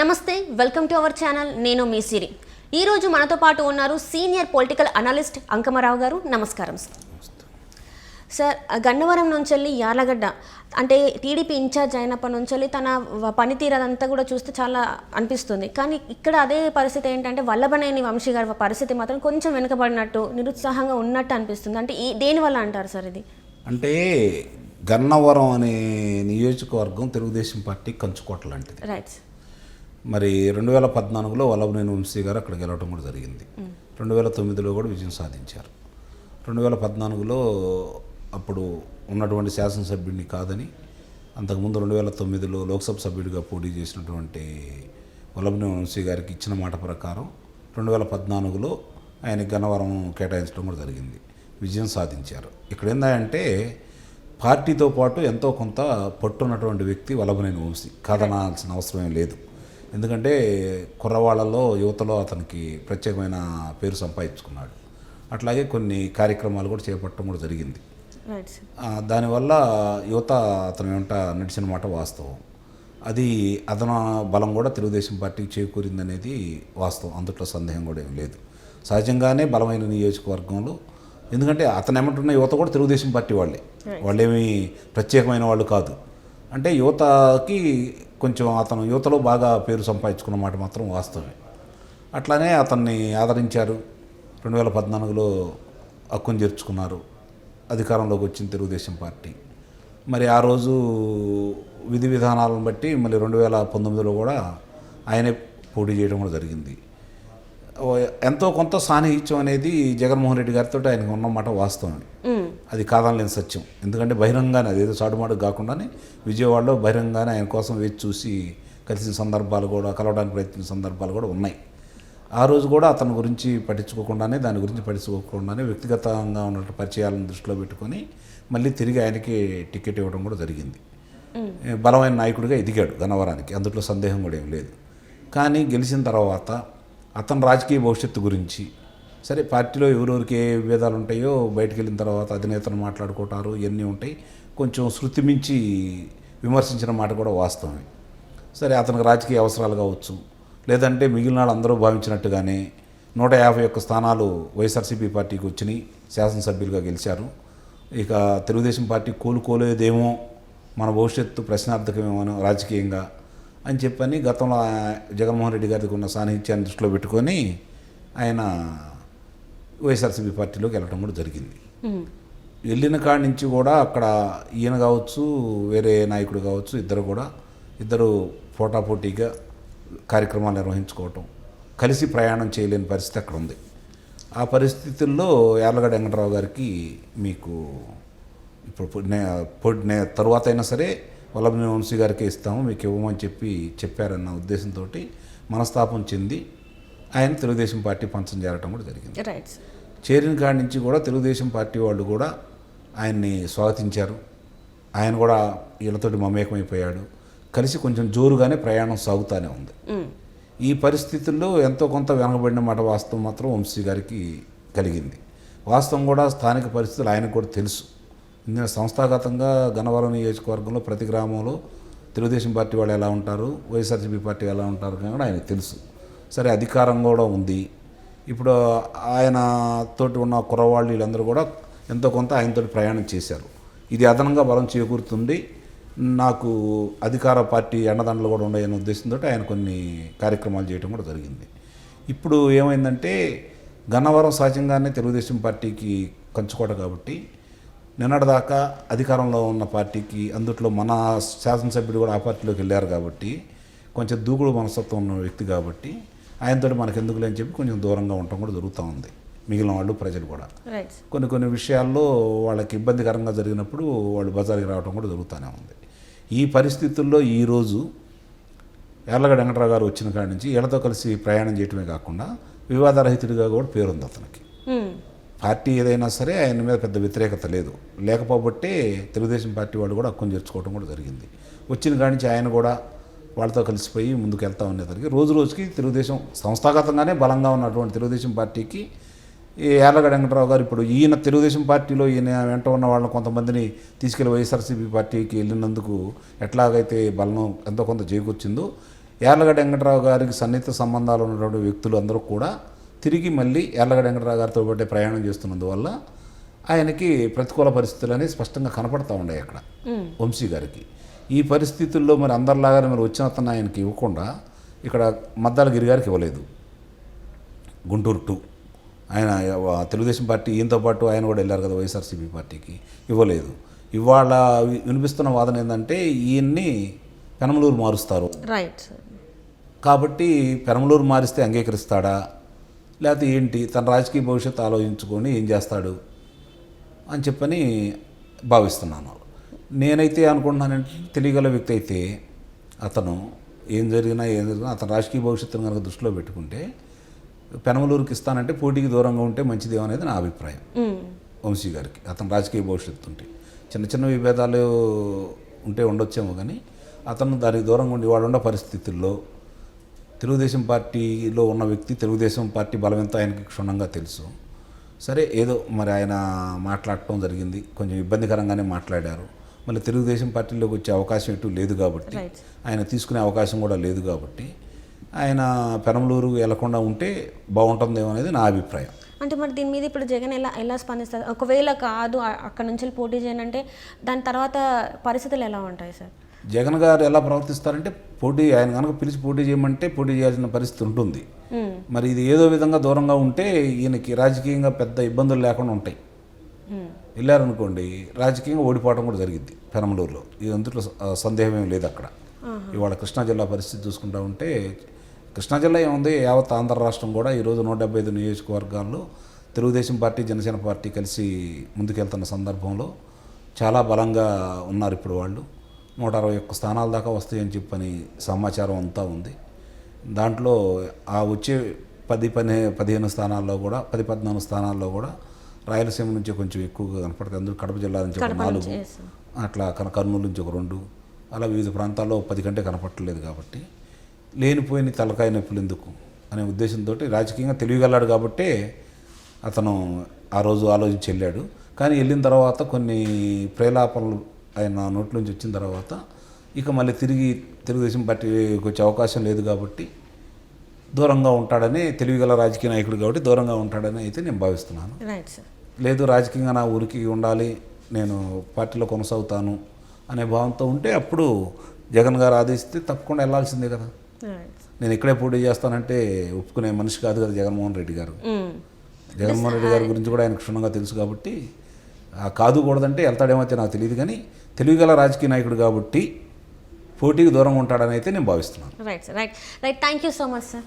నమస్తే, welcome to our channel. నేను మీ సిరి. ఈరోజు మనతో పాటు ఉన్నారు సీనియర్ పొలిటికల్ అనలిస్ట్ అంకమరావు గారు. నమస్కారం సార్. గన్నవరం నుంచి వెళ్ళి యార్లగడ్డ అంటే టీడీపీ ఇన్ఛార్జ్ అయినప్పటి నుంచి వెళ్ళి తన పనితీరు అదంతా కూడా చూస్తే చాలా అనిపిస్తుంది. కానీ ఇక్కడ అదే పరిస్థితి ఏంటంటే వల్లభనేని వంశీ గారి పరిస్థితి మాత్రం కొంచెం వెనుకబడినట్టు, నిరుత్సాహంగా ఉన్నట్టు అనిపిస్తుంది. అంటే దేనివల్ల అంటారు సార్ ఇది? అంటే గన్నవరం అనే నియోజకవర్గం తెలుగుదేశం పార్టీ కంచుకోట లాంటిది. రైట్. మరి 2014లో వల్లభనేని వంశీ గారు అక్కడ గెలవడం కూడా జరిగింది. 2009లో కూడా విజయం సాధించారు. 2014లో అప్పుడు ఉన్నటువంటి శాసనసభ్యుడిని కాదని, అంతకుముందు 2009లో లోక్సభ సభ్యుడిగా పోటీ చేసినటువంటి వల్లభనేని వంశీ గారికి ఇచ్చిన మాట ప్రకారం 2014లో ఆయన గన్నవరం కేటాయించడం కూడా జరిగింది. విజయం సాధించారు. ఇక్కడ ఏంటంటే పార్టీతో పాటు ఎంతో కొంత పట్టున్నటువంటి వ్యక్తి వల్లభనేని వంశీ, కాదనాల్సిన అవసరమేం లేదు. ఎందుకంటే కుర్రవాళ్లలో, యువతలో అతనికి ప్రత్యేకమైన పేరు సంపాదించుకున్నాడు. అట్లాగే కొన్ని కార్యక్రమాలు కూడా చేపట్టడం కూడా జరిగింది. దానివల్ల యువత అతని వెంట నడిచిన మాట వాస్తవం. అది అదన బలం కూడా తెలుగుదేశం పార్టీకి చేకూరిందనేది వాస్తవం. అందుట్లో సందేహం కూడా ఏం లేదు. సహజంగానే బలమైన నియోజకవర్గంలో, ఎందుకంటే అతను ఏమంటున్న యువత కూడా తెలుగుదేశం పార్టీ వాళ్ళేమీ ప్రత్యేకమైన వాళ్ళు కాదు. అంటే యువతకి కొంచెం అతను యువతలో బాగా పేరు సంపాదించుకున్న మాట మాత్రం వాస్తవమే. అట్లానే అతన్ని ఆదరించారు. 2014లో హక్కును చేర్చుకున్నారు. అధికారంలోకి వచ్చింది తెలుగుదేశం పార్టీ. మరి ఆ రోజు విధి విధానాలను బట్టి మళ్ళీ 2019లో కూడా ఆయనే పోటీ చేయడం కూడా జరిగింది. ఎంతో కొంత సాన్నిహిత్యం అనేది జగన్మోహన్ రెడ్డి గారితో ఆయనకు ఉన్నమాట వాస్తవం. అది కాదనలేని సత్యం. ఎందుకంటే బహిరంగానే, అదేదో చాటుమాటు కాకుండానే విజయవాడలో బహిరంగానే ఆయన కోసం వేచి చూసి కలిసిన సందర్భాలు కూడా, కలవడానికి ప్రయత్నించిన సందర్భాలు కూడా ఉన్నాయి. ఆ రోజు కూడా అతని గురించి పట్టించుకోకుండానే, దాని గురించి పట్టించుకోకుండానే వ్యక్తిగతంగా ఉన్న పరిచయాలను దృష్టిలో పెట్టుకొని మళ్ళీ తిరిగి ఆయనకి టికెట్ ఇవ్వడం కూడా జరిగింది. బలమైన నాయకుడిగా ఎదిగాడు గన్నవరానికి, అందులో సందేహం కూడా ఏం లేదు. కానీ గెలిచిన తర్వాత అతని రాజకీయ భవిష్యత్తు గురించి, సరే పార్టీలో ఎవరెవరికి ఏ విభేదాలు ఉంటాయో బయటకు వెళ్ళిన తర్వాత అధినేతను మాట్లాడుకుంటారు, ఇవన్నీ ఉంటాయి. కొంచెం శృతి మించి విమర్శించిన మాట కూడా వాస్తవమే. సరే, అతనికి రాజకీయ అవసరాలు కావచ్చు, లేదంటే మిగిలిన వాళ్ళు అందరూ భావించినట్టుగానే 151 స్థానాలు వైఎస్ఆర్సీపీ పార్టీకి వచ్చినాయి, శాసనసభ్యులుగా గెలిచారు. ఇక తెలుగుదేశం పార్టీ కోలుకోలేదేమో, మన భవిష్యత్తు ప్రశ్నార్థకమేమో రాజకీయంగా అని చెప్పని గతంలో జగన్మోహన్ రెడ్డి గారికి ఉన్న సాన్నిహిత్యాన్ని దృష్టిలో పెట్టుకొని ఆయన వైఎస్ఆర్సీపీ పార్టీలోకి వెళ్ళడం కూడా జరిగింది. వెళ్ళిన కాడి నుంచి కూడా అక్కడ ఈయన కావచ్చు, వేరే నాయకుడు కావచ్చు, ఇద్దరు పోటాపోటీగా కార్యక్రమాలు నిర్వహించుకోవటం, కలిసి ప్రయాణం చేయలేని పరిస్థితి అక్కడ ఉంది. ఆ పరిస్థితుల్లో యార్లగడ్డ వెంకటరావు గారికి మీకు ఇప్పుడు తరువాత అయినా సరే వల్లభనేని వంశీ గారికి ఇస్తాము, మీకు ఇవ్వమని చెప్పారన్న ఉద్దేశంతో మనస్తాపం చెంది ఆయన తెలుగుదేశం పార్టీ పంచం చేరటం కూడా జరిగింది. చేరిన కాడి నుంచి కూడా తెలుగుదేశం పార్టీ వాళ్ళు కూడా ఆయన్ని స్వాగతించారు. ఆయన కూడా వీళ్ళతోటి మమేకమైపోయాడు. కలిసి కొంచెం జోరుగానే ప్రయాణం సాగుతూనే ఉంది. ఈ పరిస్థితుల్లో ఎంతో కొంత వెనకబడిన మాట వాస్తవం మాత్రం వంశీ గారికి కలిగింది. వాస్తవం కూడా స్థానిక పరిస్థితులు ఆయనకు కూడా తెలుసు. ఇందులో సంస్థాగతంగా గన్నవరం నియోజకవర్గంలో ప్రతి గ్రామంలో తెలుగుదేశం పార్టీ వాళ్ళు ఎలా ఉంటారు, వైఎస్ఆర్సీపీ పార్టీ ఎలా ఉంటారు కానీ ఆయనకు తెలుసు. సరే, అధికారం కూడా ఉంది. ఇప్పుడు ఆయన తోటి ఉన్న కుర్రవాళ్ళు వీళ్ళందరూ కూడా ఎంతో కొంత ఆయనతో ప్రయాణం చేశారు. ఇది అదనంగా బలం చేకూరుతుంది, నాకు అధికార పార్టీ అండదండలు కూడా ఉన్నాయనే ఉద్దేశంతో ఆయన కొన్ని కార్యక్రమాలు చేయడం కూడా జరిగింది. ఇప్పుడు ఏమైందంటే గన్నవరం సహజంగానే తెలుగుదేశం పార్టీకి కంచుకోట కాబట్టి నిన్నటిదాకా అధికారంలో ఉన్న పార్టీకి, అందుట్లో మన శాసనసభ్యుడు కూడా ఆ పార్టీలోకి వెళ్ళారు కాబట్టి, కొంచెం దూకుడు మనస్తత్వం ఉన్న వ్యక్తి కాబట్టి ఆయనతో మనకు ఎందుకులే అని చెప్పి కొంచెం దూరంగా ఉండటం కూడా జరుగుతూ ఉంది. మిగిలిన వాళ్ళు, ప్రజలు కూడా కొన్ని విషయాల్లో వాళ్ళకి ఇబ్బందికరంగా జరిగినప్పుడు వాళ్ళు బజార్కి రావడం కూడా జరుగుతూనే ఉంది. ఈ పరిస్థితుల్లో ఈరోజు యార్లగడ్డ వెంకటరావు గారు వచ్చిన కాడి నుంచి వీళ్ళతో కలిసి ప్రయాణం చేయటమే కాకుండా వివాదరహితుడిగా కూడా పేరుంది అతనికి. పార్టీ ఏదైనా సరే ఆయన మీద పెద్ద వ్యతిరేకత లేదు. లేకపోబట్టే తెలుగుదేశం పార్టీ వాళ్ళు కూడా హక్కును చేర్చుకోవడం కూడా జరిగింది. వచ్చిన కాడి నుంచి ఆయన కూడా వాళ్ళతో కలిసిపోయి ముందుకు వెళ్తా ఉండేసరికి రోజు రోజుకి తెలుగుదేశం సంస్థాగతంగానే బలంగా ఉన్నటువంటి తెలుగుదేశం పార్టీకి యార్లగడ్డ వెంకటరావు గారు ఇప్పుడు ఈయన తెలుగుదేశం పార్టీలో ఈయన వెంట ఉన్న వాళ్ళని కొంతమందిని తీసుకెళ్లి వైఎస్ఆర్సీపీ పార్టీకి వెళ్ళినందుకు ఎట్లాగైతే బలం ఎంతో కొంత చేకూర్చిందో యార్లగడ్డ వెంకటరావు గారికి సన్నిహిత సంబంధాలు ఉన్నటువంటి వ్యక్తులు అందరూ కూడా తిరిగి మళ్ళీ యార్లగడ్డ వెంకటరావు గారితో పాటే ప్రయాణం చేస్తున్నందువల్ల ఆయనకి ప్రతికూల పరిస్థితులు అనేవి స్పష్టంగా కనపడతా ఉన్నాయి అక్కడ వంశీ గారికి. ఈ పరిస్థితుల్లో మరి అందరిలాగానే మరి వచ్చిన అతను ఆయనకి ఇవ్వకుండా ఇక్కడ మద్దాలగిరి గారికి ఇవ్వలేదు. గుంటూరు 2 ఆయన తెలుగుదేశం పార్టీ ఈయనతో పాటు ఆయన కూడా వెళ్ళారు కదా వైఎస్ఆర్సీపీ పార్టీకి, ఇవ్వలేదు. ఇవాళ వినిపిస్తున్న వాదన ఏంటంటే ఈయన్ని పెనమలూరు మారుస్తారు, రైట్. కాబట్టి పెనమలూరు మారిస్తే అంగీకరిస్తాడా లేకపోతే ఏంటి, తన రాజకీయ భవిష్యత్తు ఆలోచించుకొని ఏం చేస్తాడు అని చెప్పని భావిస్తున్నాను. నేనైతే అనుకుంటున్నానంటే తెలియగల వ్యక్తి అయితే అతను ఏం జరిగినా అతను రాజకీయ భవిష్యత్తును కనుక దృష్టిలో పెట్టుకుంటే పెనమలూరుకి ఇస్తానంటే పోటీకి దూరంగా ఉంటే మంచిదేమో అనేది నా అభిప్రాయం. వంశీ గారికి అతను రాజకీయ భవిష్యత్తు ఉంటే చిన్న చిన్న విభేదాలు ఉంటే ఉండొచ్చేమో, కానీ అతను దానికి దూరంగా ఉండి వాడు ఉన్న పరిస్థితుల్లో తెలుగుదేశం పార్టీలో ఉన్న వ్యక్తి, తెలుగుదేశం పార్టీ బలం ఎంత ఆయనకి క్షుణ్ణంగా తెలుసు. సరే ఏదో మరి ఆయన మాట్లాడటం జరిగింది, కొంచెం ఇబ్బందికరంగానే మాట్లాడారు. మళ్ళీ తెలుగుదేశం పార్టీలోకి వచ్చే అవకాశం ఎటు లేదు కాబట్టి, ఆయన తీసుకునే అవకాశం కూడా లేదు కాబట్టి ఆయన పెనమలూరు వెళ్లకుండా ఉంటే బాగుంటుందేమో అనేది నా అభిప్రాయం. అంటే మరి దీని మీద ఇప్పుడు జగన్ ఎలా స్పందిస్తారు? ఒకవేళ కాదు అక్కడ నుంచి పోటీ చేయనంటే దాని తర్వాత పరిస్థితులు ఎలా ఉంటాయి సార్? జగన్ గారు ఎలా ప్రవర్తిస్తారంటే ఆయన కనుక పిలిచి పోటీ చేయమంటే పోటీ చేయాల్సిన పరిస్థితి ఉంటుంది. మరి ఇది ఏదో విధంగా దూరంగా ఉంటే ఈయనకి రాజకీయంగా పెద్ద ఇబ్బందులు లేకుండా ఉంటాయి. వెళ్ళారనుకోండి రాజకీయంగా ఓడిపోవడం కూడా జరిగింది పెనమలూరులో, ఇది అందులో సందేహం ఏం లేదు. అక్కడ ఇవాళ కృష్ణా జిల్లా పరిస్థితి చూసుకుంటా ఉంటే కృష్ణా జిల్లా ఏముంది, యావత్ ఆంధ్ర రాష్ట్రం కూడా ఈరోజు 175 నియోజకవర్గాల్లో తెలుగుదేశం పార్టీ జనసేన పార్టీ కలిసి ముందుకెళ్తున్న సందర్భంలో చాలా బలంగా ఉన్నారు. ఇప్పుడు వాళ్ళు 161 స్థానాల దాకా వస్తాయని చెప్పని సమాచారం అంతా ఉంది. దాంట్లో ఆ వచ్చే 10-15 స్థానాల్లో కూడా 10-14 స్థానాల్లో కూడా రాయలసీమ నుంచి కొంచెం ఎక్కువగా కనపడుతుంది. అందులో కడప జిల్లా నుంచి ఒక 4, అట్లా కర్నూలు నుంచి ఒక 2, అలా వివిధ ప్రాంతాల్లో 10 కంటే కనపట్టలేదు. కాబట్టి లేనిపోయిన తలకాయ నొప్పులు ఎందుకు అనే ఉద్దేశంతో రాజకీయంగా తెలియగలాడు కాబట్టి అతను ఆ రోజు ఆలోచించి వెళ్ళాడు. కానీ వెళ్ళిన తర్వాత కొన్ని ప్రేలాపనలు ఆయన నోట్ల నుంచి వచ్చిన తర్వాత ఇక మళ్ళీ తిరిగి తెలుగుదేశం పార్టీకి వచ్చే అవకాశం లేదు కాబట్టి దూరంగా ఉంటాడని, తెలివిగల రాజకీయ నాయకుడు కాబట్టి దూరంగా ఉంటాడని అయితే నేను భావిస్తున్నాను. లేదు రాజకీయంగా నా ఊరికి ఉండాలి, నేను పార్టీలో కొనసాగుతాను అనే భావంతో ఉంటే అప్పుడు జగన్ గారు ఆదేశిస్తే తప్పకుండా వెళ్ళాల్సిందే కదా. నేను ఇక్కడే పోటీ చేస్తానంటే ఒప్పుకునే మనిషి కాదు కదా జగన్మోహన్ రెడ్డి గారు. జగన్మోహన్ రెడ్డి గారి గురించి కూడా ఆయనకు క్షుణ్ణంగా తెలుసు కాబట్టి కాదు కూడదంటే వెళ్తాడేమో నాకు తెలియదు, కానీ తెలివిగల రాజకీయ నాయకుడు కాబట్టి పోటీకి దూరంగా ఉంటాడని అయితే నేను భావిస్తున్నాను. Right thank you so much sir.